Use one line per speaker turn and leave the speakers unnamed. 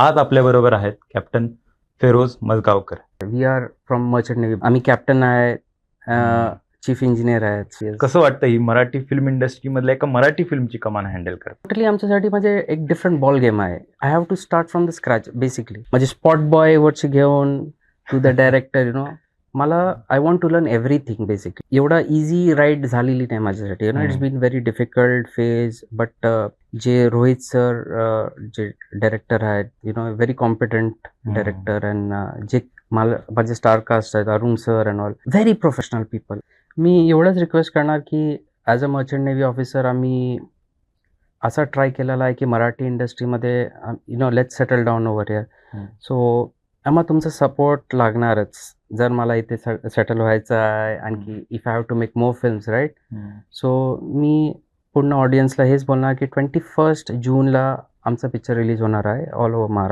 आज आपल्याबरोबर आहेत captain Feroz Majgaonkar.
We are from merchant navy. आम्ही कॅप्टन आहे, चीफ इंजिनियर आहेत.
कसं वाटतं ही मराठी फिल्म इंडस्ट्री मधल्या एका मराठी फिल्मची कमान हँडल करत?
टोटली आमच्यासाठी म्हणजे एक डिफरंट बॉल गेम आहे. I have to start from the scratch basically. म्हणजे स्पॉट बॉय वरची घेऊन टू द डायरेक्टर मला I want to learn everything basically. एवढा इझी राईड झालेली नाही माझ्यासाठी. It's been very difficult phase. But जे रोहित सर जे डायरेक्टर आहेत, व्हेरी कॉम्पिटंट डायरेक्टर. अँड जे माझे स्टार कास्ट आहेत, Arun sir and all, very professional people. मी एवढंच रिक्वेस्ट करणार की as a merchant navy officer आम्ही असा ट्राय केलेला आहे की मराठी इंडस्ट्रीमध्ये let's settle down over here. So आम्हाला तुमचा सपोर्ट लागणारच जर मला इथे सेटल व्हायचं आहे. आणखी if I have to make more films right. So मी पूर्ण ऑडियन्सला हेच बोलणार की 21 जूनला आमचा पिक्चर रिलीज होणार आहे ऑल ओव्हर महाराष्ट्र.